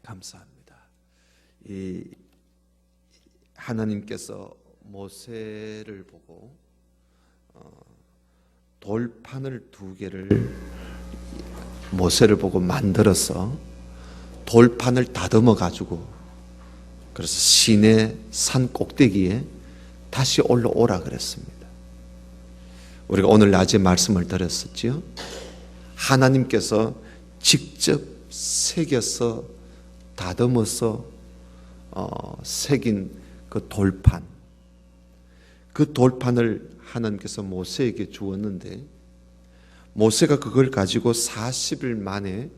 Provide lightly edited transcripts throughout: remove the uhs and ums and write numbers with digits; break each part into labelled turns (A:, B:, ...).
A: 감사합니다. 이 하나님께서 모세를 보고 돌판을 두 개를 모세를 보고 만들어서 돌판을 다듬어 가지고 그래서 시내 산 꼭대기에 다시 올라오라 그랬습니다. 우리가 오늘 낮에 말씀을 들었었지요. 하나님께서 직접 새겨서 다듬어서 새긴 그 돌판, 그 돌판을 하나님께서 모세에게 주었는데 모세가 그걸 가지고 40일 만에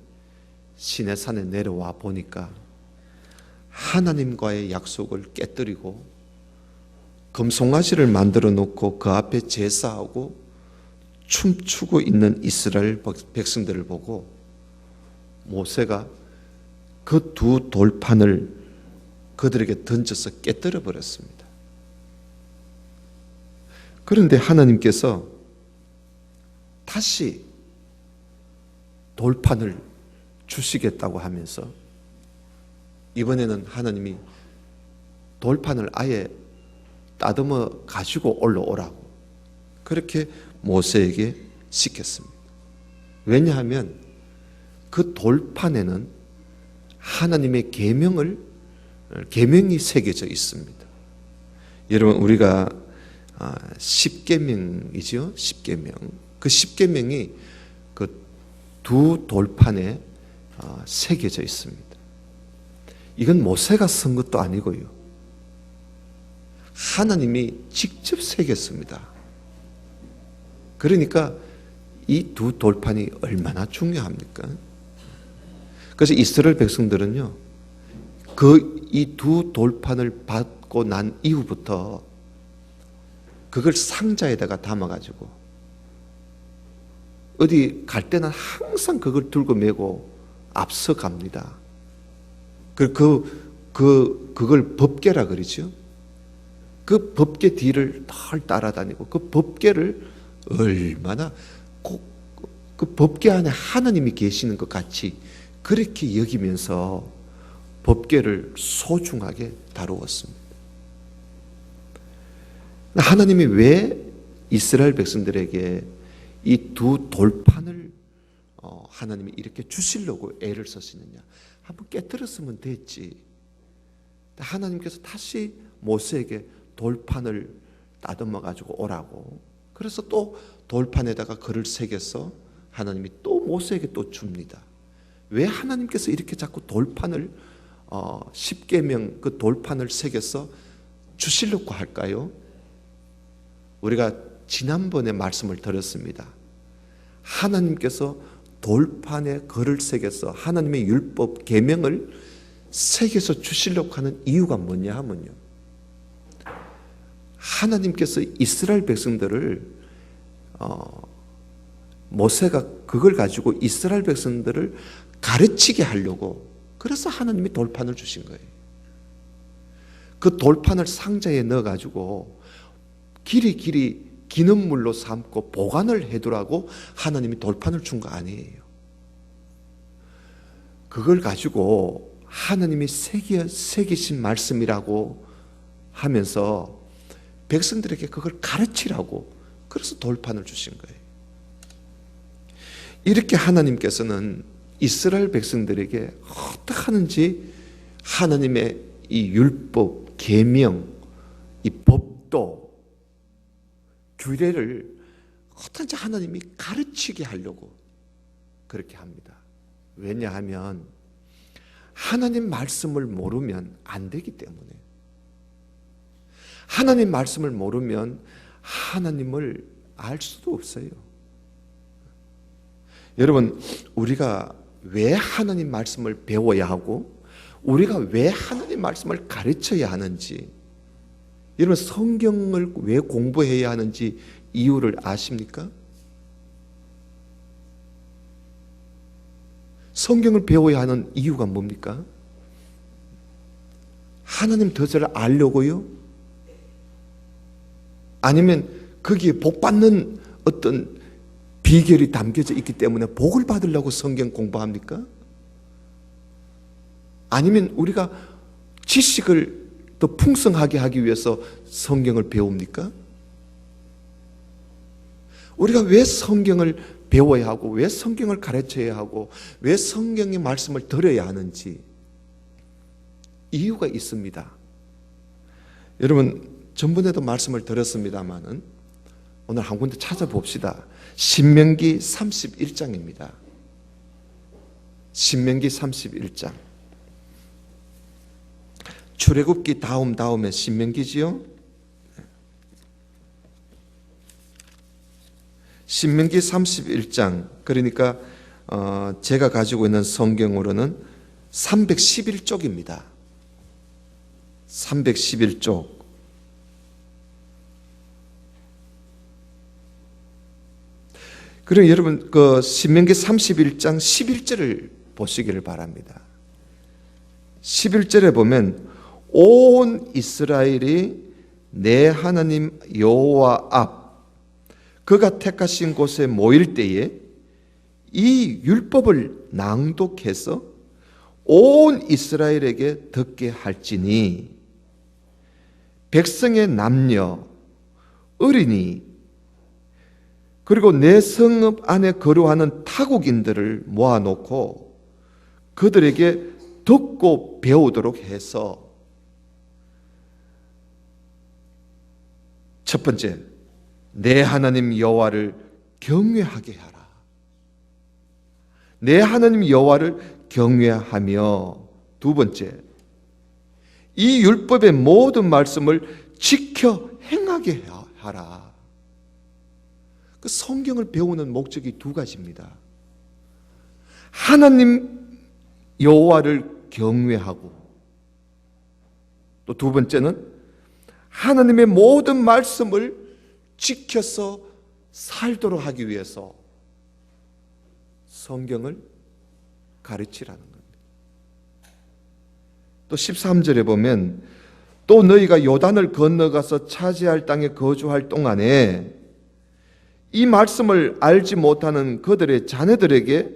A: 시내산에 내려와 보니까 하나님과의 약속을 깨뜨리고 금송아지를 만들어 놓고 그 앞에 제사하고 춤추고 있는 이스라엘 백성들을 보고 모세가 그 두 돌판을 그들에게 던져서 깨뜨려 버렸습니다. 그런데 하나님께서 다시 돌판을 주시겠다고 하면서 이번에는 하나님이 돌판을 아예 다듬어 가지고 올라오라고 그렇게 모세에게 시켰습니다. 왜냐하면 그 돌판에는 하나님의 계명이 새겨져 있습니다. 여러분 우리가 10계명이죠. 10계명. 그 10계명이 그 두 돌판에 새겨져 있습니다. 이건 모세가 쓴 것도 아니고요. 하나님이 직접 새겼습니다. 그러니까 이 두 돌판이 얼마나 중요합니까? 그래서 이스라엘 백성들은요, 이 두 돌판을 받고 난 이후부터 그걸 상자에다가 담아가지고 어디 갈 때는 항상 그걸 들고 메고 앞서갑니다. 그걸 법궤라 그러죠. 그 법궤 뒤를 덜 따라다니고 그 법궤를 얼마나 그 법궤 안에 하나님이 계시는 것 같이 그렇게 여기면서 법궤를 소중하게 다루었습니다. 하나님이 왜 이스라엘 백성들에게 이 두 돌판을 하나님이 이렇게 주시려고 애를 쓰시느냐? 한번 깨뜨렸으면 됐지. 하나님께서 다시 모세에게 돌판을 다듬어 가지고 오라고. 그래서 또 돌판에다가 글을 새겨서 하나님이 또 모세에게 또 줍니다. 왜 하나님께서 이렇게 자꾸 돌판을 10계명 그 돌판을 새겨서 주시려고 할까요? 우리가 지난번에 말씀을 들었습니다. 하나님께서 돌판에 글을 새겨서 하나님의 율법 계명을 새겨서 주시려고 하는 이유가 뭐냐 하면요, 하나님께서 이스라엘 백성들을 모세가 그걸 가지고 이스라엘 백성들을 가르치게 하려고 그래서 하나님이 돌판을 주신 거예요. 그 돌판을 상자에 넣어가지고 길이 기는 물로 삼고 보관을 해두라고 하나님이 돌판을 준 거 아니에요. 그걸 가지고 하나님이 새기신 말씀이라고 하면서 백성들에게 그걸 가르치라고 그래서 돌판을 주신 거예요. 이렇게 하나님께서는 이스라엘 백성들에게 어떻게 하는지 하나님의 이 율법, 계명, 이 법도, 규례를 어떤지 하나님이 가르치게 하려고 그렇게 합니다. 왜냐하면 하나님 말씀을 모르면 안 되기 때문에, 하나님 말씀을 모르면 하나님을 알 수도 없어요. 여러분, 우리가 왜 하나님 말씀을 배워야 하고 우리가 왜 하나님 말씀을 가르쳐야 하는지, 여러분 성경을 왜 공부해야 하는지 이유를 아십니까? 성경을 배워야 하는 이유가 뭡니까? 하나님 더 잘 알려고요? 아니면 거기에 복 받는 어떤 비결이 담겨져 있기 때문에 복을 받으려고 성경 공부합니까? 아니면 우리가 지식을 더 풍성하게 하기 위해서 성경을 배웁니까? 우리가 왜 성경을 배워야 하고, 왜 성경을 가르쳐야 하고, 왜 성경의 말씀을 들어야 하는지 이유가 있습니다. 여러분, 전번에도 말씀을 드렸습니다마는 오늘 한 군데 찾아봅시다. 신명기 31장입니다. 신명기 31장. 출애굽기 다음에 신명기지요. 신명기 31장, 그러니까 제가 가지고 있는 성경으로는 311쪽입니다. 311쪽. 그럼 여러분 그 신명기 31장 11절을 보시기를 바랍니다. 11절에 보면 온 이스라엘이 내 하나님 여호와 앞 그가 택하신 곳에 모일 때에 이 율법을 낭독해서 온 이스라엘에게 듣게 할지니 백성의 남녀 어린이 그리고 내 성읍 안에 거류하는 타국인들을 모아놓고 그들에게 듣고 배우도록 해서 첫 번째, 내 하나님 여호와를 경외하게 하라. 내 하나님 여호와를 경외하며 두 번째, 이 율법의 모든 말씀을 지켜 행하게 하라. 그 성경을 배우는 목적이 두 가지입니다. 하나님 여호와를 경외하고 또 두 번째는 하나님의 모든 말씀을 지켜서 살도록 하기 위해서 성경을 가르치라는 겁니다. 또 13절에 보면 또 너희가 요단을 건너가서 차지할 땅에 거주할 동안에 이 말씀을 알지 못하는 그들의 자녀들에게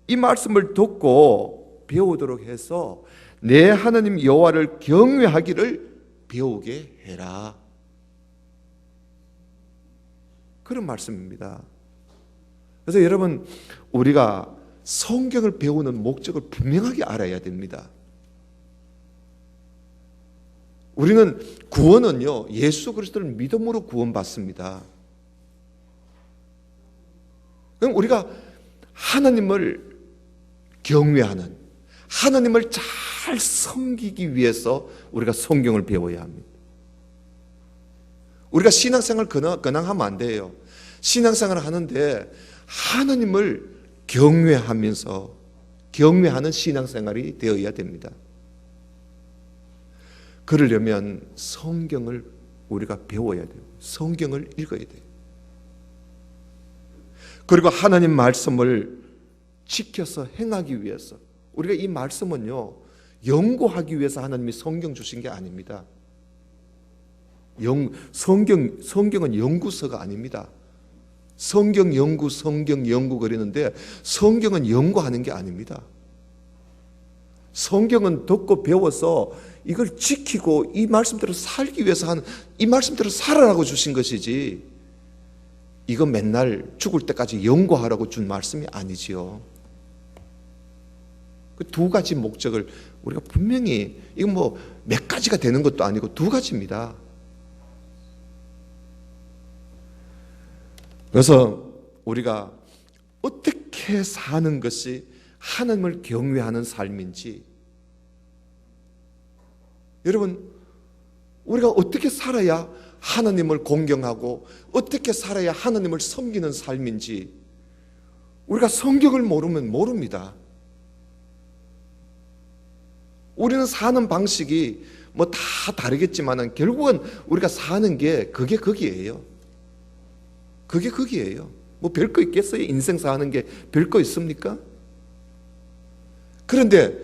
A: 이 말씀을 듣고 배우도록 해서 내 하나님 여호와를 경외하기를 배우게 해라. 그런 말씀입니다. 그래서 여러분, 우리가 성경을 배우는 목적을 분명하게 알아야 됩니다. 우리는 구원은요, 예수 그리스도를 믿음으로 구원받습니다. 그럼 우리가 하나님을 경외하는, 하나님을 잘 섬기기 위해서 우리가 성경을 배워야 합니다. 우리가 신앙생활 근황하면 안 돼요. 신앙생활을 하는데 하나님을 경외하면서 경외하는 신앙생활이 되어야 됩니다. 그러려면 성경을 우리가 배워야 돼요. 성경을 읽어야 돼요. 그리고 하나님 말씀을 지켜서 행하기 위해서 우리가 이 말씀은요 연구하기 위해서 하나님이 성경 주신 게 아닙니다. 성경은 연구서가 아닙니다. 성경 연구 그러는데 성경은 연구하는 게 아닙니다. 성경은 듣고 배워서 이걸 지키고 이 말씀대로 살기 위해서 하는, 이 말씀대로 살아라고 주신 것이지 이거 맨날 죽을 때까지 연구하라고 준 말씀이 아니지요. 그 두 가지 목적을 우리가 분명히, 이건 뭐 몇 가지가 되는 것도 아니고 두 가지입니다. 그래서 우리가 어떻게 사는 것이 하나님을 경외하는 삶인지, 여러분 우리가 어떻게 살아야 하나님을 공경하고 어떻게 살아야 하나님을 섬기는 삶인지 우리가 성경을 모르면 모릅니다. 우리는 사는 방식이 뭐 다 다르겠지만 결국은 우리가 사는 게 그게 거기에요. 그게 거기에요. 뭐 별거 있겠어요? 인생 사는 게 별거 있습니까? 그런데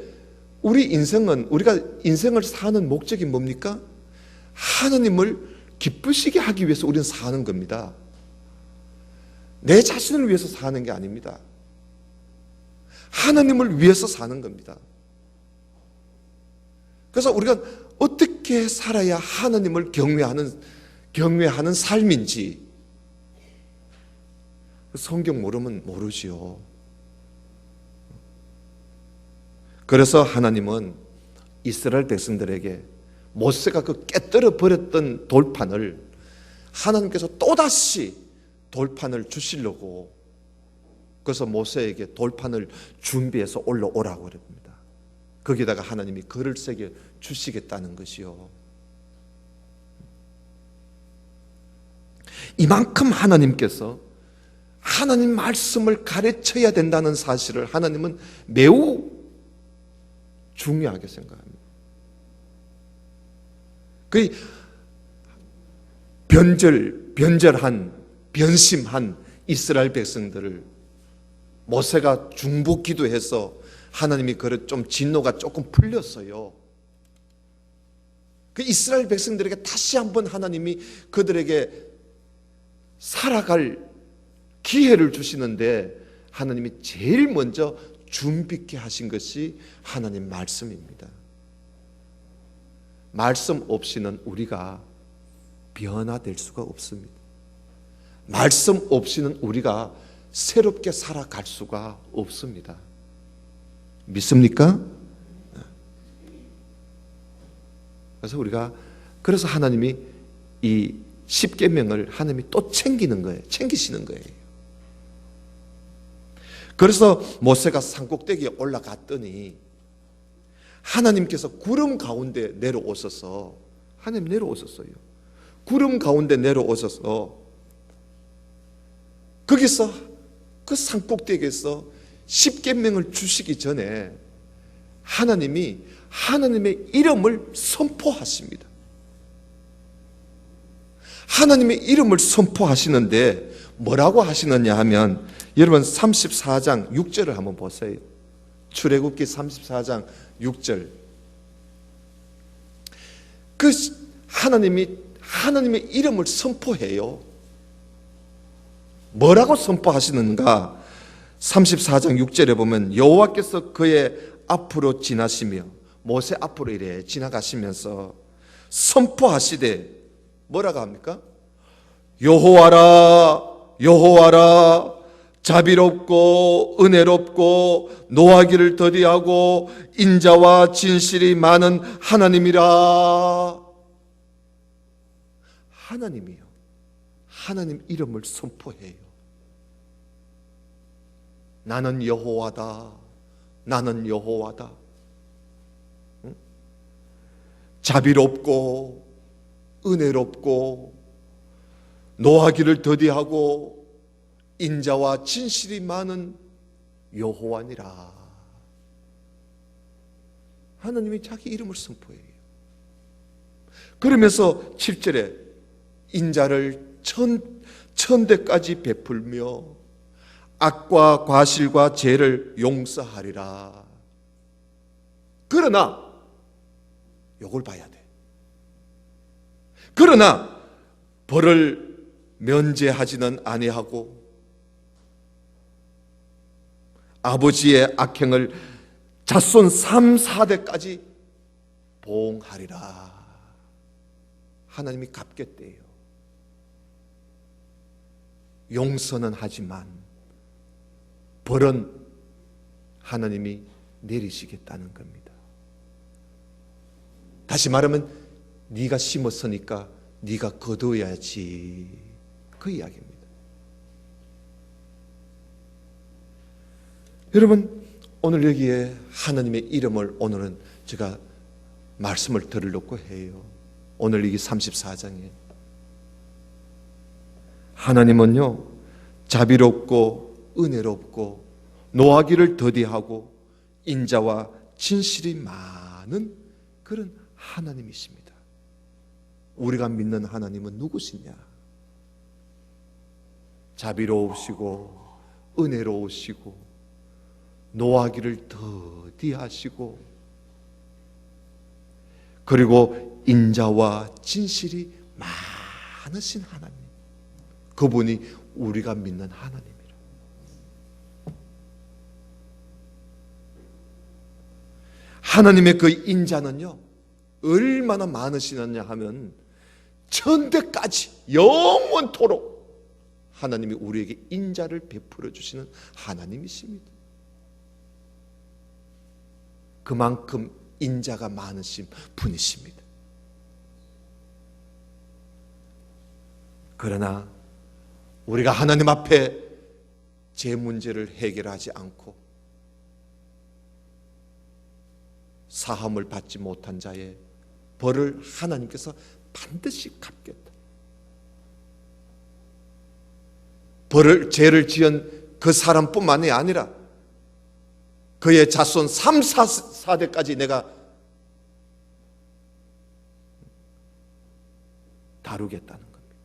A: 우리가 인생을 사는 목적이 뭡니까? 하나님을 기쁘시게 하기 위해서 우리는 사는 겁니다. 내 자신을 위해서 사는 게 아닙니다. 하나님을 위해서 사는 겁니다. 그래서 우리가 어떻게 살아야 하나님을 경외하는 삶인지 성경 모르면 모르지요. 그래서 하나님은 이스라엘 백성들에게 모세가 그 깨뜨려 버렸던 돌판을 하나님께서 또다시 돌판을 주시려고, 그래서 모세에게 돌판을 준비해서 올라오라고 그럽니다. 거기다가 하나님이 글을 새겨 주시겠다는 것이요. 이만큼 하나님께서 하나님 말씀을 가르쳐야 된다는 사실을 하나님은 매우 중요하게 생각합니다. 그 변심한 이스라엘 백성들을 모세가 중보 기도해서 하나님이 그를 좀 진노가 조금 풀렸어요. 그 이스라엘 백성들에게 다시 한번 하나님이 그들에게 살아갈 기회를 주시는데 하나님이 제일 먼저 준비케 하신 것이 하나님 말씀입니다. 말씀 없이는 우리가 변화될 수가 없습니다. 말씀 없이는 우리가 새롭게 살아갈 수가 없습니다. 믿습니까? 그래서 하나님이 이 십계명을 하나님이 또 챙기시는 거예요. 그래서 모세가 산꼭대기에 올라갔더니 하나님께서 구름 가운데 내려오셔서, 하나님 내려오셨어요. 구름 가운데 내려오셔서 거기서 그 산꼭대기에서 십계명을 주시기 전에 하나님이 하나님의 이름을 선포하십니다. 하나님의 이름을 선포하시는데 뭐라고 하시느냐 하면, 여러분 34장 6절을 한번 보세요. 출애굽기 34장 6절. 그 하나님의 이름을 선포해요. 뭐라고 선포하시는가? 34장 6절에 보면 여호와께서 그의 앞으로 지나시며, 모세 앞으로 이래 지나가시면서 선포하시되 뭐라고 합니까? 여호와라 여호와라 자비롭고 은혜롭고 노하기를 더디하고 인자와 진실이 많은 하나님이라. 하나님이요, 하나님 이름을 선포해요. 나는 여호와다, 나는 여호와다. 응? 자비롭고 은혜롭고 노하기를 더디하고 인자와 진실이 많은 여호와니라. 하나님이 자기 이름을 선포해요. 그러면서 7절에 인자를 천대까지 베풀며 악과 과실과 죄를 용서하리라. 그러나 요걸 봐야 돼. 그러나 벌을 면제하지는 아니하고 아버지의 악행을 자손 3, 4대까지 보응하리라. 하나님이 갚겠대요. 용서는 하지만 벌은 하나님이 내리시겠다는 겁니다. 다시 말하면 네가 심었으니까 네가 거둬야지, 그 이야기입니다. 여러분, 오늘 여기에 하나님의 이름을 오늘은 제가 말씀을 들으려고 해요. 오늘 이 34장에 하나님은요 자비롭고 은혜롭고 노하기를 더디하고 인자와 진실이 많은 그런 하나님이십니다. 우리가 믿는 하나님은 누구시냐? 자비로우시고 은혜로우시고 노하기를 더디하시고 그리고 인자와 진실이 많으신 하나님, 그분이 우리가 믿는 하나님이라. 하나님의 그 인자는요 얼마나 많으시느냐 하면 천대까지 영원토록 하나님이 우리에게 인자를 베풀어 주시는 하나님이십니다. 그만큼 인자가 많으신 분이십니다. 그러나 우리가 하나님 앞에 제 문제를 해결하지 않고 사함을 받지 못한 자의 벌을 하나님께서 반드시 갚겠다. 죄를 지은 그 사람뿐만이 아니라 그의 자손 3, 4대까지 내가 다루겠다는 겁니다.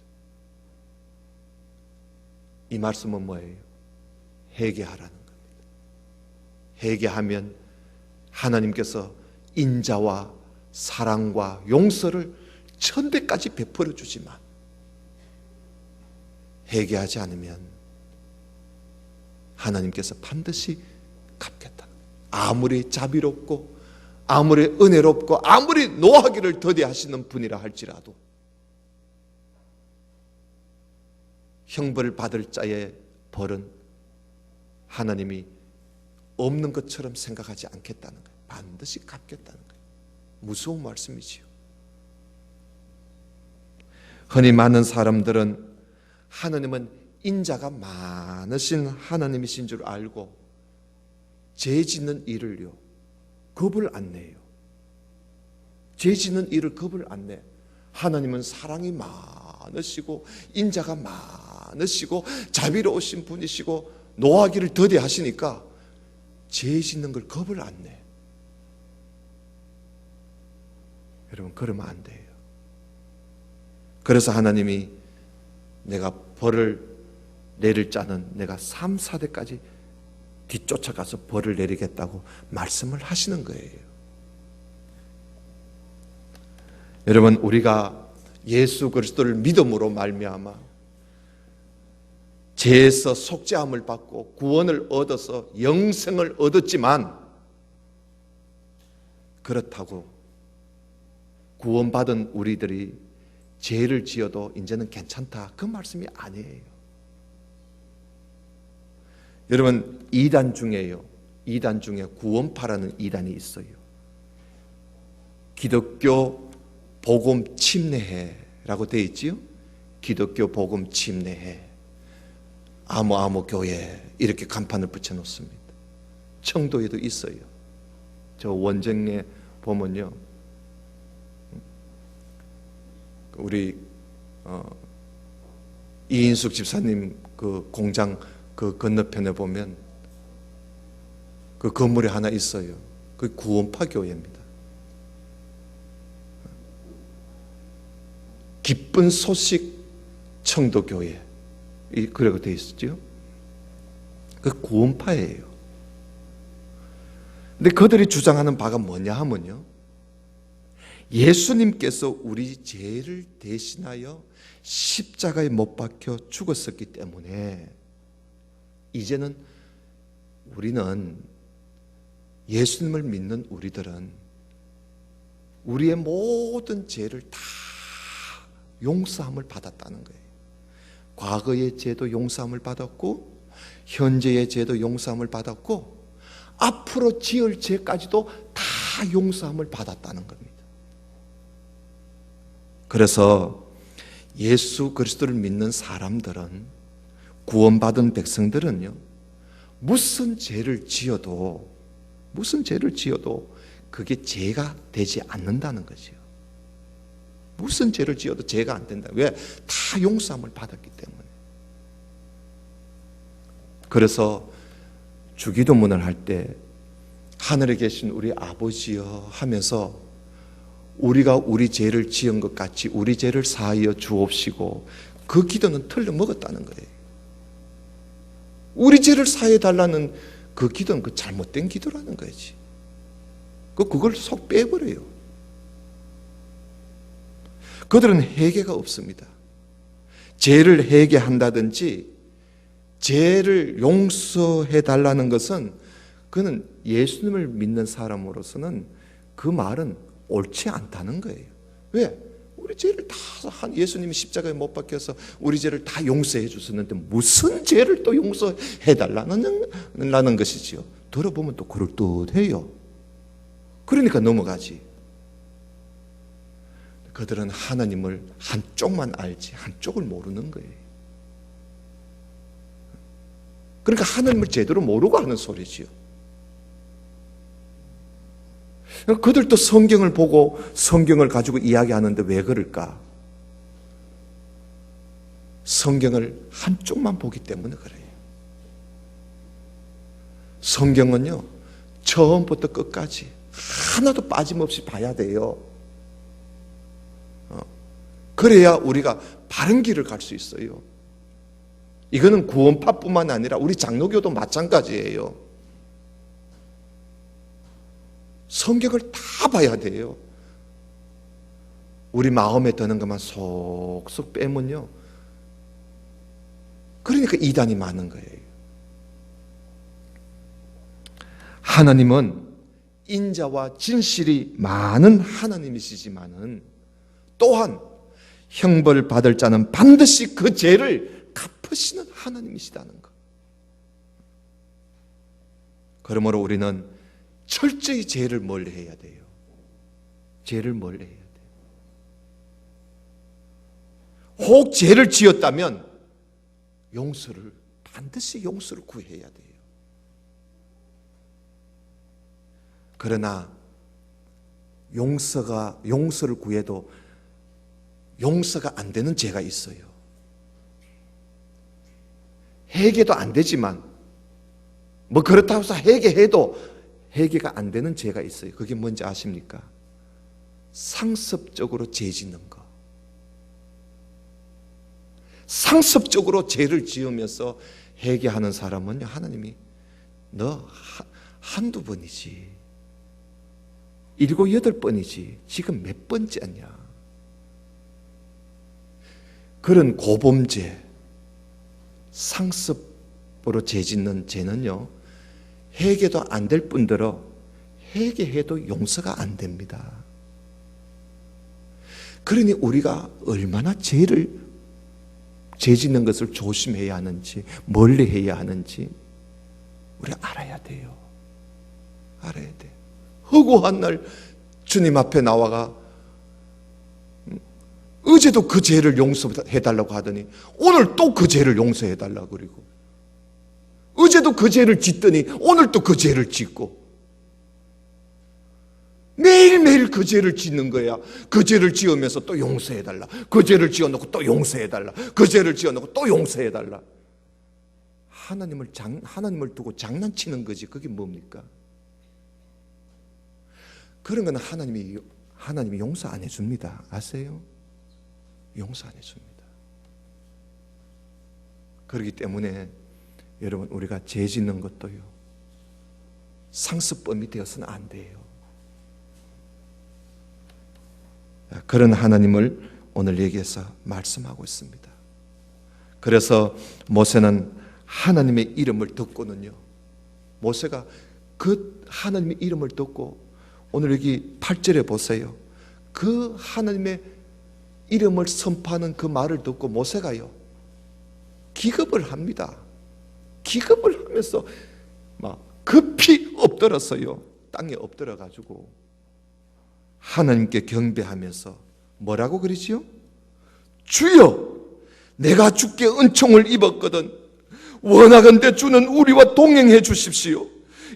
A: 이 말씀은 뭐예요? 회개하라는 겁니다. 회개하면 하나님께서 인자와 사랑과 용서를 천대까지 베풀어 주지만 회개하지 않으면 하나님께서 반드시 갚겠다. 아무리 자비롭고 아무리 은혜롭고 아무리 노하기를 더디하시는 분이라 할지라도 형벌을 받을 자의 벌은 하나님이 없는 것처럼 생각하지 않겠다는 거예요. 반드시 갚겠다는 거예요. 무서운 말씀이지요. 흔히 많은 사람들은 하나님은 인자가 많으신 하나님이신 줄 알고 죄 짓는 일을요 겁을 안 내요. 죄 짓는 일을 겁을 안 내. 하나님은 사랑이 많으시고 인자가 많으시고 자비로우신 분이시고 노하기를 더디하시니까 죄 짓는 걸 겁을 안 내. 여러분 그러면 안 돼요. 그래서 하나님이 내가 벌을 내릴 자는 내가 3, 4대까지 뒤쫓아가서 벌을 내리겠다고 말씀을 하시는 거예요. 여러분 우리가 예수 그리스도를 믿음으로 말미암아 죄에서 속죄함을 받고 구원을 얻어서 영생을 얻었지만 그렇다고 구원받은 우리들이 죄를 지어도 이제는 괜찮다 그 말씀이 아니에요. 여러분 이단 중에 구원파라는 이단이 있어요. 기독교 복음 침례회라고 되어 있지요. 기독교 복음 침례회 아무 교회 이렇게 간판을 붙여 놓습니다. 청도에도 있어요. 저 원정에 보면요 우리 이인숙 집사님 그 공장 그 건너편에 보면 그 건물에 하나 있어요. 그 구원파 교회입니다. 기쁜 소식 청도교회 그렇게 되어 있었죠. 그 구원파예요. 근데 그들이 주장하는 바가 뭐냐 하면요 예수님께서 우리 죄를 대신하여 십자가에 못 박혀 죽었었기 때문에 이제는 우리는 예수님을 믿는 우리들은 우리의 모든 죄를 다 용서함을 받았다는 거예요. 과거의 죄도 용서함을 받았고 현재의 죄도 용서함을 받았고 앞으로 지을 죄까지도 다 용서함을 받았다는 겁니다. 그래서 예수 그리스도를 믿는 사람들은 구원받은 백성들은요 무슨 죄를 지어도 그게 죄가 되지 않는다는 거죠. 무슨 죄를 지어도 죄가 안 된다. 왜? 다 용서함을 받았기 때문에. 그래서 주기도문을 할 때 하늘에 계신 우리 아버지여 하면서 우리가 우리 죄를 지은 것 같이 우리 죄를 사하여 주옵시고 그 기도는 틀려 먹었다는 거예요. 우리 죄를 사해 달라는 그 기도는 그 잘못된 기도라는 거지. 그걸 속 빼버려요. 그들은 회개가 없습니다. 죄를 회개한다든지 죄를 용서해 달라는 것은 그는 예수님을 믿는 사람으로서는 그 말은 옳지 않다는 거예요. 왜? 우리 죄를 다 예수님이 십자가에 못 박혀서 우리 죄를 다 용서해 주셨는데 무슨 죄를 또 용서해 달라는 것이지요. 들어보면 또 그럴듯해요. 그러니까 넘어가지. 그들은 하나님을 한쪽만 알지 한쪽을 모르는 거예요. 그러니까 하나님을 제대로 모르고 하는 소리지요. 그들도 성경을 보고 성경을 가지고 이야기하는데 왜 그럴까? 성경을 한쪽만 보기 때문에 그래요. 성경은요, 처음부터 끝까지 하나도 빠짐없이 봐야 돼요. 그래야 우리가 바른 길을 갈 수 있어요. 이거는 구원파뿐만 아니라 우리 장로교도 마찬가지예요. 성경을 다 봐야 돼요. 우리 마음에 드는 것만 속속 빼면요, 그러니까 이단이 많은 거예요. 하나님은 인자와 진실이 많은 하나님이시지만은 또한 형벌 받을 자는 반드시 그 죄를 갚으시는 하나님이시다는 것. 그러므로 우리는 철저히 죄를 멀리해야 돼요. 죄를 멀리해야 돼요. 혹 죄를 지었다면 반드시 용서를 구해야 돼요. 그러나 용서를 구해도 용서가 안 되는 죄가 있어요. 회개도 안 되지만 뭐 그렇다고 해서 회개해도 회개가 안 되는 죄가 있어요. 그게 뭔지 아십니까? 상습적으로 죄 짓는 거. 상습적으로 죄를 지으면서 회개하는 사람은요, 하나님이 너 한두 번이지, 7, 8번이지 지금 몇 번째냐. 그런 고범죄, 상습으로 죄 짓는 죄는요, 회개도 안 될 뿐더러 회개해도 용서가 안 됩니다. 그러니 우리가 얼마나 죄 짓는 것을 조심해야 하는지, 멀리 해야 하는지 우리가 알아야 돼요. 알아야 돼. 허구한 날 주님 앞에 나와가 어제도 그 죄를 용서해달라고 하더니 오늘 또 그 죄를 용서해달라고 그러고, 어제도 그 죄를 짓더니 오늘 또 그 죄를 짓고, 매일매일 그 죄를 짓는 거야. 그 죄를 지으면서 또 용서해달라, 그 죄를 지어놓고 또 용서해달라, 그 죄를 지어놓고 또 용서해달라. 하나님을 두고 장난치는 거지. 그게 뭡니까? 그런 건 하나님이 용서 안 해줍니다. 아세요? 용서 안 해줍니다. 그렇기 때문에 여러분, 우리가 죄 짓는 것도요, 상습범이 되어서는 안 돼요. 그런 하나님을 오늘 여기에서 말씀하고 있습니다. 그래서 모세는 하나님의 이름을 듣고는요, 모세가 그 하나님의 이름을 듣고, 오늘 여기 8절에 보세요. 그 하나님의 이름을 선포하는 그 말을 듣고 모세가요, 기겁을 합니다. 기겁을 하면서 막 급히 엎드렸어요. 땅에 엎드려 가지고 하나님께 경배하면서 뭐라고 그러지요? 주여, 내가 주께 은총을 입었거든 원하건대 주는 우리와 동행해 주십시오.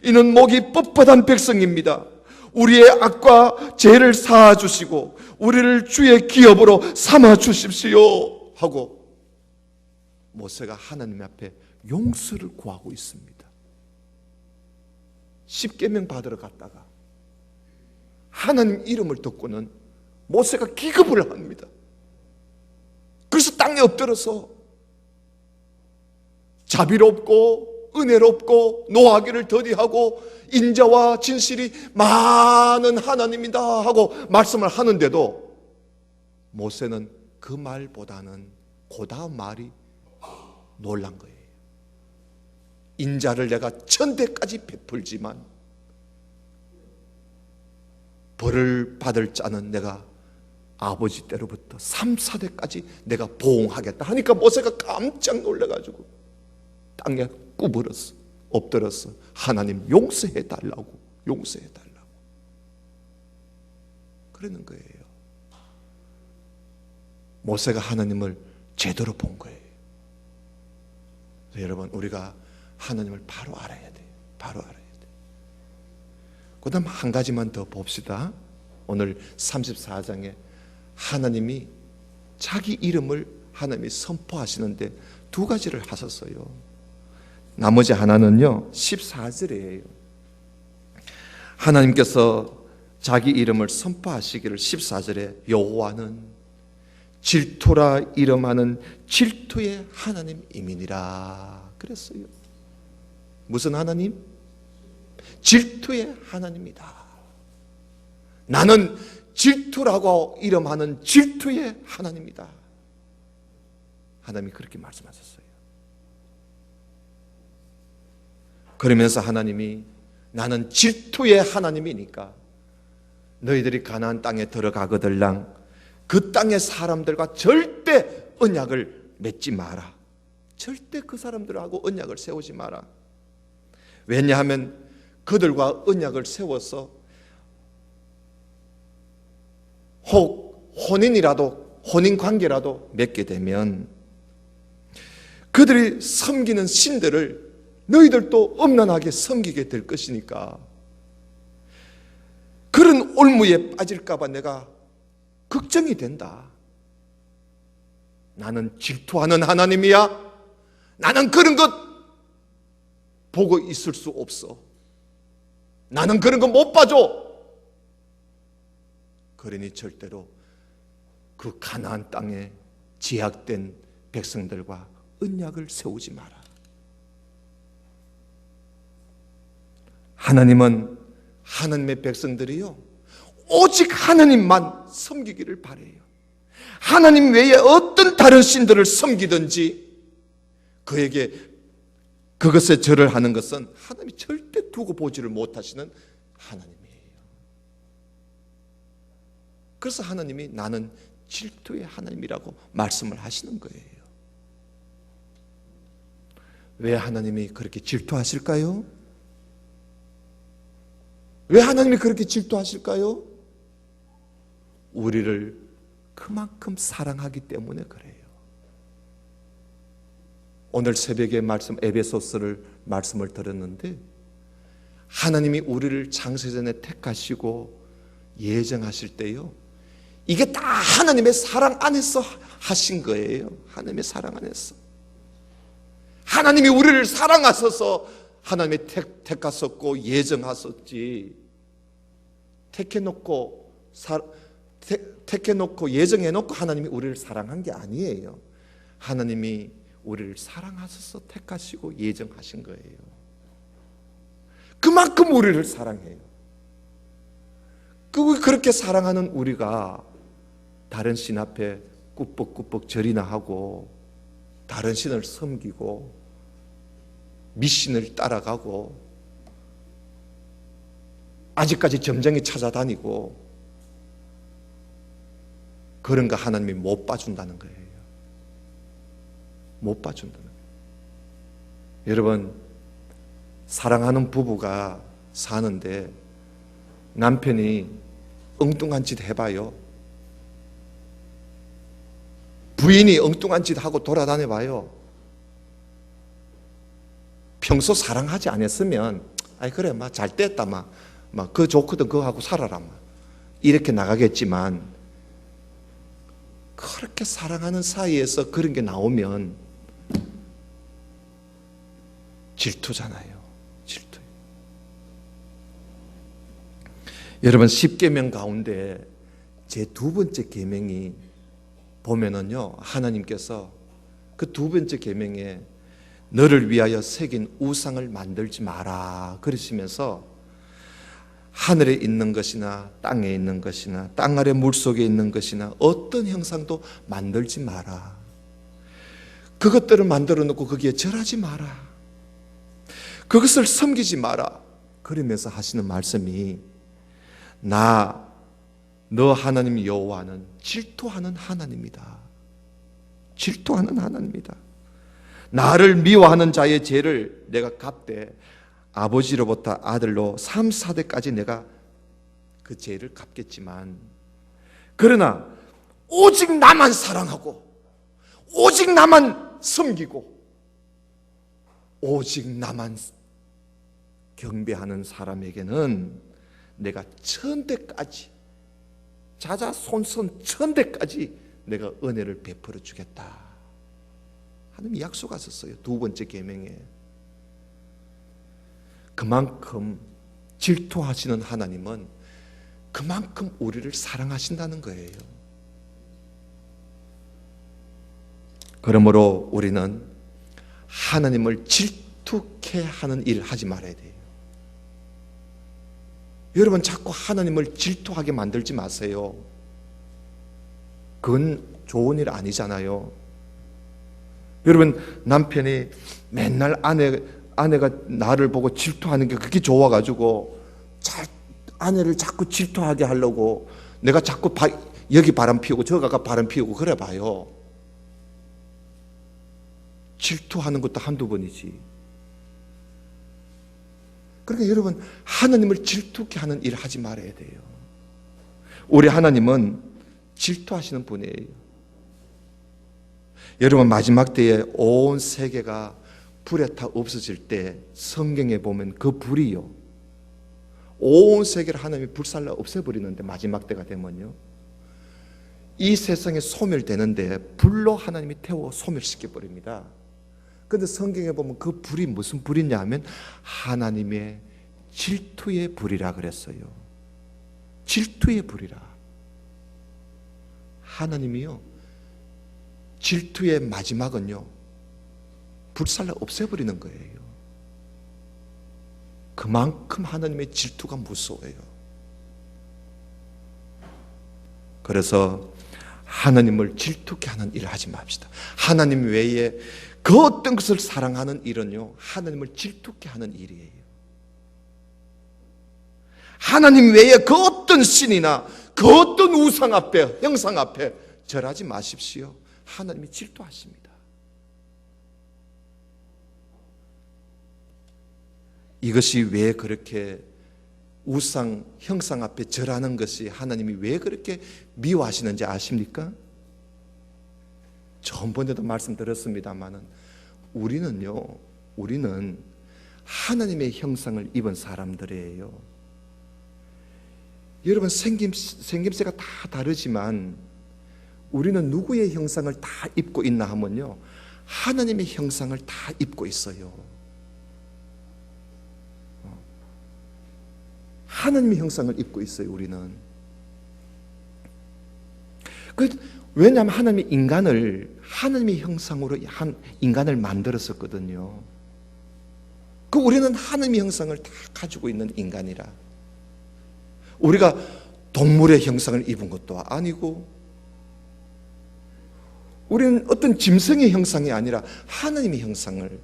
A: 이는 목이 뻣뻣한 백성입니다. 우리의 악과 죄를 사하 주시고 우리를 주의 기업으로 삼아 주십시오 하고 모세가 하나님 앞에 용서를 구하고 있습니다. 십계명 받으러 갔다가 하나님 이름을 듣고는 모세가 기겁을 합니다. 그래서 땅에 엎드려서 자비롭고 은혜롭고 노하기를 더디하고 인자와 진실이 많은 하나님이다 하고 말씀을 하는데도 모세는 그 말보다는 그 다음 말이 놀란 거예요. 인자를 내가 천대까지 베풀지만 벌을 받을 자는 내가 아버지 때로부터 3, 4대까지 내가 보응하겠다 하니까 모세가 깜짝 놀라가지고 땅에 구부렸어. 엎드렸어. 하나님 용서해 달라고, 용서해 달라고 그러는 거예요. 모세가 하나님을 제대로 본 거예요. 여러분, 우리가 하나님을 바로 알아야 돼요. 바로 알아야 돼요. 그 다음 한 가지만 더 봅시다. 오늘 34장에 하나님이 자기 이름을 하나님이 선포하시는데 두 가지를 하셨어요. 나머지 하나는요 14절이에요. 하나님께서 자기 이름을 선포하시기를 14절에 여호와는 질투라 이름하는 질투의 하나님이니라 그랬어요. 무슨 하나님? 질투의 하나님이다. 나는 질투라고 이름하는 질투의 하나님이다. 하나님이 그렇게 말씀하셨어요. 그러면서 하나님이 나는 질투의 하나님이니까 너희들이 가나안 땅에 들어가거들랑 그 땅의 사람들과 절대 언약을 맺지 마라. 절대 그 사람들하고 언약을 세우지 마라. 왜냐하면 그들과 언약을 세워서 혹 혼인관계라도 맺게 되면 그들이 섬기는 신들을 너희들도 엄란하게 섬기게 될 것이니까 그런 올무에 빠질까 봐 내가 걱정이 된다. 나는 질투하는 하나님이야. 나는 그런 것 보고 있을 수 없어. 나는 그런 거 못 봐줘. 그러니 절대로 그 가나안 땅에 제약된 백성들과 언약을 세우지 마라. 하나님은 하나님의 백성들이요 오직 하나님만 섬기기를 바라요. 하나님 외에 어떤 다른 신들을 섬기든지 그에게 그것에 절을 하는 것은 하나님이 절대 두고 보지를 못하시는 하나님이에요. 그래서 하나님이 나는 질투의 하나님이라고 말씀을 하시는 거예요. 왜 하나님이 그렇게 질투하실까요? 왜 하나님이 그렇게 질투하실까요? 우리를 그만큼 사랑하기 때문에 그래요. 오늘 새벽에 에베소서를 말씀을 들었는데 하나님이 우리를 창세전에 택하시고 예정하실 때요 이게 다 하나님의 사랑 안에서 하신 거예요. 하나님의 사랑 안에서 하나님이 우리를 사랑하셔서 하나님이 택하셨고 예정하셨지 택해놓고 예정해놓고 하나님이 우리를 사랑한 게 아니에요. 하나님이 우리를 사랑하셔서 택하시고 예정하신 거예요. 그만큼 우리를 사랑해요. 그렇게 사랑하는 우리가 다른 신 앞에 꾸벅꾸벅 절이나 하고 다른 신을 섬기고 미신을 따라가고 아직까지 점쟁이 찾아다니고 그런 거 하나님이 못 봐준다는 거예요. 못 봐준다는 거예요. 여러분 사랑하는 부부가 사는데 남편이 엉뚱한 짓 해봐요. 부인이 엉뚱한 짓 하고 돌아다녀봐요. 평소 사랑하지 않았으면 아이 그래 막 잘 됐다 막 그거 좋거든 그거 하고 살아라 막 이렇게 나가겠지만 그렇게 사랑하는 사이에서 그런 게 나오면 질투잖아요. 질투. 여러분 10계명 가운데 제 두 번째 계명이 보면은요 하나님께서 그 두 번째 계명에 너를 위하여 새긴 우상을 만들지 마라 그러시면서 하늘에 있는 것이나 땅에 있는 것이나 땅 아래 물속에 있는 것이나 어떤 형상도 만들지 마라. 그것들을 만들어 놓고 거기에 절하지 마라. 그것을 섬기지 마라. 그러면서 하시는 말씀이 나 너 하나님 여호와는 질투하는 하나님이다. 질투하는 하나님이다. 나를 미워하는 자의 죄를 내가 갚되 아버지로부터 아들로 3, 4대까지 내가 그 죄를 갚겠지만, 그러나 오직 나만 사랑하고 오직 나만 섬기고 오직 나만 경배하는 사람에게는 내가 1000대까지, 자자손손 1000대까지 내가 은혜를 베풀어 주겠다. 하나님이 약속하셨어요. 두 번째 계명에. 그만큼 질투하시는 하나님은 그만큼 우리를 사랑하신다는 거예요. 그러므로 우리는 하나님을 질투케 하는 일을 하지 말아야 돼요. 여러분, 자꾸 하나님을 질투하게 만들지 마세요. 그건 좋은 일 아니잖아요. 여러분, 남편이 맨날 아내가 나를 보고 질투하는 게 그렇게 좋아가지고 아내를 자꾸 질투하게 하려고 내가 자꾸 여기 바람 피우고 저 가가 바람 피우고 그래 봐요. 질투하는 것도 한두 번이지. 그러니까 여러분, 하나님을 질투케 하는 일을 하지 말아야 돼요. 우리 하나님은 질투하시는 분이에요. 여러분, 마지막 때에 온 세계가 불에 타 없어질 때 성경에 보면 그 불이요, 온 세계를 하나님이 불살라 없애버리는데, 마지막 때가 되면요, 이 세상에 소멸되는데 불로 하나님이 태워 소멸시켜버립니다. 그런데 성경에 보면 그 불이 무슨 불이냐 하면 하나님의 질투의 불이라 그랬어요. 질투의 불이라. 하나님이요, 질투의 마지막은요, 불살라 없애버리는 거예요. 그만큼 하나님의 질투가 무서워요. 그래서 하나님을 질투케 하는 일을 하지 맙시다. 하나님 외에 그 어떤 것을 사랑하는 일은요, 하나님을 질투케 하는 일이에요. 하나님 외에 그 어떤 신이나 그 어떤 우상 앞에, 형상 앞에 절하지 마십시오. 하나님이 질투하십니다. 이것이 왜 그렇게 우상, 형상 앞에 절하는 것이 하나님이 왜 그렇게 미워하시는지 아십니까? 전번에도 말씀드렸습니다마는 우리는 하나님의 형상을 입은 사람들이에요. 여러분, 생김새가 다 다르지만 우리는 누구의 형상을 다 입고 있나 하면요, 하나님의 형상을 다 입고 있어요. 하나님의 형상을 입고 있어요, 우리는. 왜냐하면 하나님이 하나님의 형상으로 인간을 만들었었거든요. 우리는 하나님의 형상을 다 가지고 있는 인간이라. 우리가 동물의 형상을 입은 것도 아니고, 우리는 어떤 짐승의 형상이 아니라 하나님의 형상을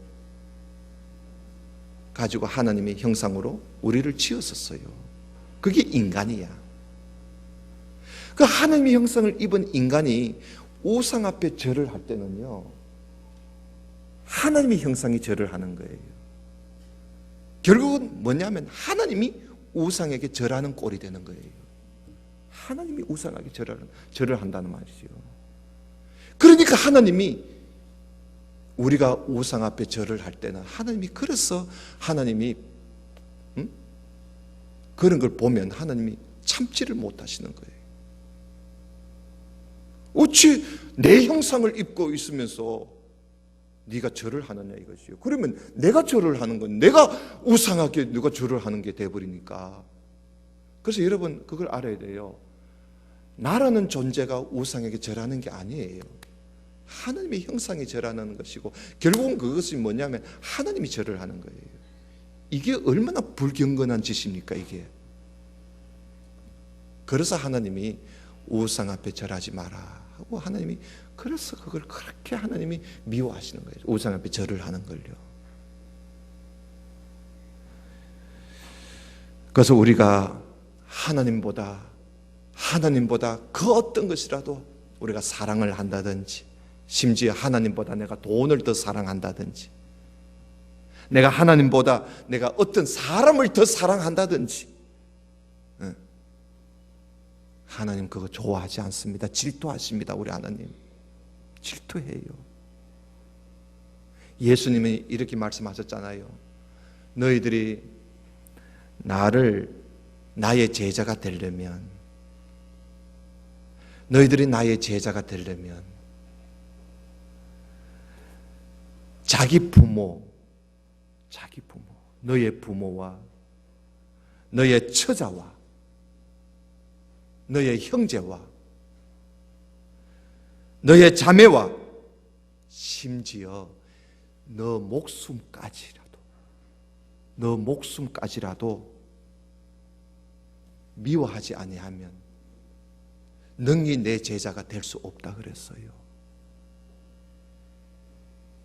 A: 가지고 하나님의 형상으로 우리를 지었었어요. 그게 인간이야. 그 하나님의 형상을 입은 인간이 우상 앞에 절을 할 때는요, 하나님의 형상이 절을 하는 거예요. 결국은 뭐냐면 하나님이 우상에게 절하는 꼴이 되는 거예요. 하나님이 우상에게 절을 한다는 말이죠. 그러니까 하나님이, 우리가 우상 앞에 절을 할 때는 하나님이, 그래서 하나님이 그런 걸 보면 하나님이 참지를 못하시는 거예요. 어찌 내 형상을 입고 있으면서 네가 절을 하느냐 이것이요. 그러면 내가 절을 하는 건, 내가 우상하게 누가 절을 하는 게 돼버리니까. 그래서 여러분, 그걸 알아야 돼요. 나라는 존재가 우상에게 절하는 게 아니에요. 하나님의 형상이 절하는 것이고, 결국은 그것이 뭐냐면 하나님이 절을 하는 거예요. 이게 얼마나 불경건한 짓입니까, 이게. 그래서 하나님이 우상 앞에 절하지 마라 하고, 하나님이 그래서 그걸 그렇게 하나님이 미워하시는 거예요. 우상 앞에 절을 하는 걸요. 그래서 우리가 하나님보다 하나님보다 그 어떤 것이라도 우리가 사랑을 한다든지, 심지어 하나님보다 내가 돈을 더 사랑한다든지, 내가 하나님보다 내가 어떤 사람을 더 사랑한다든지, 하나님 그거 좋아하지 않습니다. 질투하십니다. 우리 하나님 질투해요. 예수님이 이렇게 말씀하셨잖아요. 너희들이 나의 제자가 되려면, 너희들이 나의 제자가 되려면 자기 부모, 너의 부모와 너의 처자와 너의 형제와 너의 자매와 심지어 너 목숨까지라도 미워하지 아니하면 능히 내 제자가 될 수 없다 그랬어요.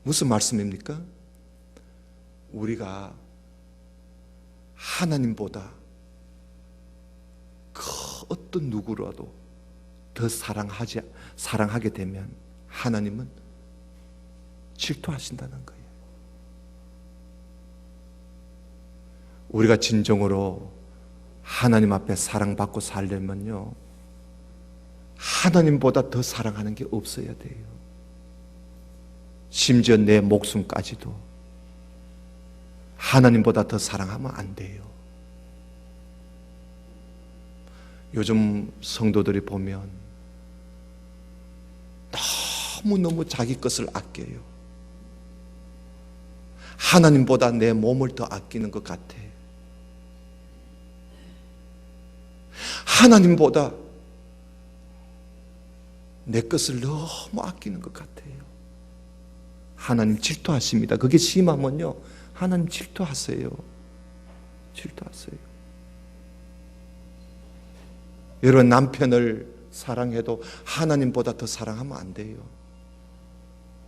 A: 무슨 말씀입니까? 우리가 하나님보다 그 어떤 누구라도 더 사랑하게 되면 하나님은 질투하신다는 거예요. 우리가 진정으로 하나님 앞에 사랑받고 살려면요, 하나님보다 더 사랑하는 게 없어야 돼요. 심지어 내 목숨까지도 하나님보다 더 사랑하면 안 돼요. 요즘 성도들이 보면 너무너무 자기 것을 아껴요. 하나님보다 내 몸을 더 아끼는 것 같아. 하나님보다 내 것을 너무 아끼는 것 같아요. 하나님 질투하십니다. 그게 심하면요, 하나님 질투하세요. 여러분, 남편을 사랑해도 하나님보다 더 사랑하면 안 돼요.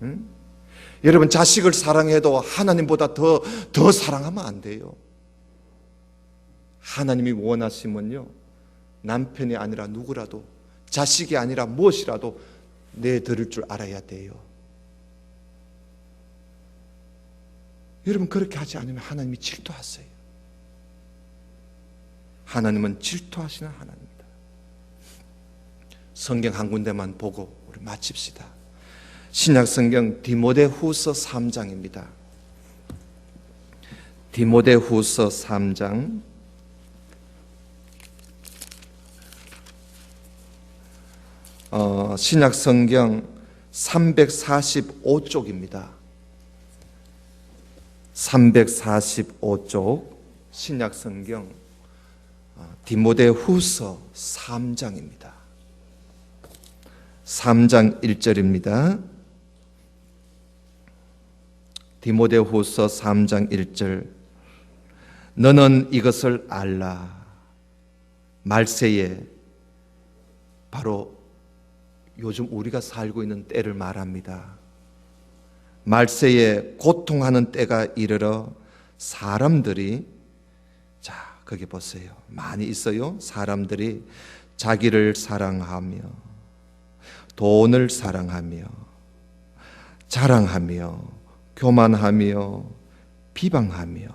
A: 응? 여러분, 자식을 사랑해도 하나님보다 더 사랑하면 안 돼요. 하나님이 원하시면요, 남편이 아니라 누구라도, 자식이 아니라 무엇이라도 내드릴 줄 알아야 돼요. 여러분, 그렇게 하지 않으면 하나님이 질투하세요. 하나님은 질투하시는 하나님입니다. 성경 한 군데만 보고 우리 마칩시다. 신약 성경 디모데후서 3장입니다. 디모데후서 3장 신약 성경 345쪽입니다. 345쪽 신약 성경 디모데후서 3장입니다. 3장 1절입니다. 디모데후서 3장 1절. 너는 이것을 알라. 말세에, 바로 요즘 우리가 살고 있는 때를 말합니다. 말세에 고통하는 때가 이르러 사람들이, 자, 거기 보세요. 많이 있어요. 사람들이 자기를 사랑하며 돈을 사랑하며 자랑하며 교만하며 비방하며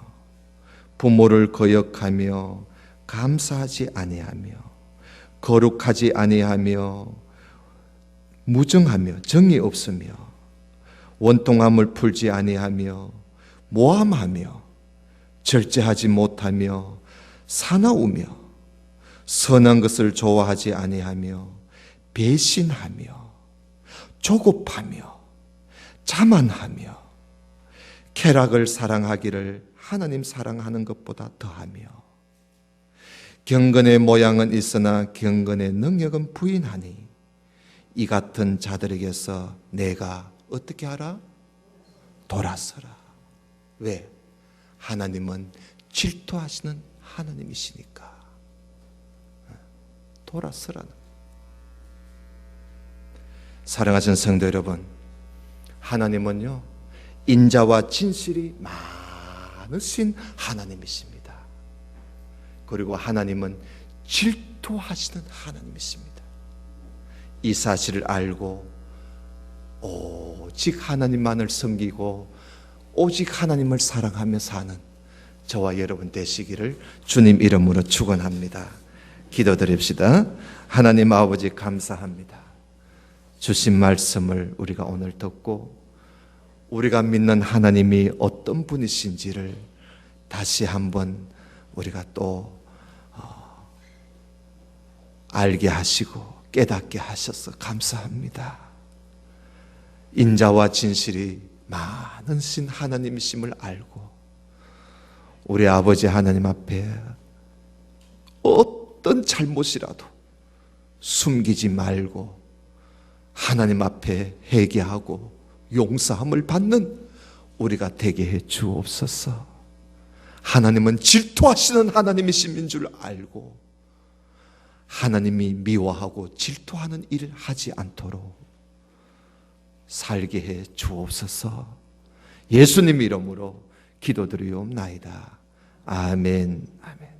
A: 부모를 거역하며 감사하지 아니하며 거룩하지 아니하며 무정하며 정이 없으며 원통함을 풀지 아니하며 모함하며 절제하지 못하며 사나우며 선한 것을 좋아하지 아니하며 배신하며 조급하며 자만하며 쾌락을 사랑하기를 하나님 사랑하는 것보다 더하며 경건의 모양은 있으나 경건의 능력은 부인하니 이 같은 자들에게서 내가 어떻게 하라? 돌아서라. 왜? 하나님은 질투하시는 하나님이시니까. 돌아서라는. 사랑하시는 성도 여러분, 하나님은요, 인자와 진실이 많으신 하나님이십니다. 그리고 하나님은 질투하시는 하나님이십니다. 이 사실을 알고 오직 하나님만을 섬기고 오직 하나님을 사랑하며 사는 저와 여러분 되시기를 주님 이름으로 축원합니다. 기도드립시다. 하나님 아버지 감사합니다. 주신 말씀을 우리가 오늘 듣고 우리가 믿는 하나님이 어떤 분이신지를 다시 한번 우리가 또 알게 하시고 깨닫게 하셔서 감사합니다. 인자와 진실이 많으신 하나님이심을 알고 우리 아버지 하나님 앞에 어떤 잘못이라도 숨기지 말고 하나님 앞에 회개하고 용서함을 받는 우리가 되게 해 주옵소서. 하나님은 질투하시는 하나님이신 줄 알고 하나님이 미워하고 질투하는 일을 하지 않도록 살게 해 주옵소서. 예수님 이름으로 기도드리옵나이다. 아멘. 아멘.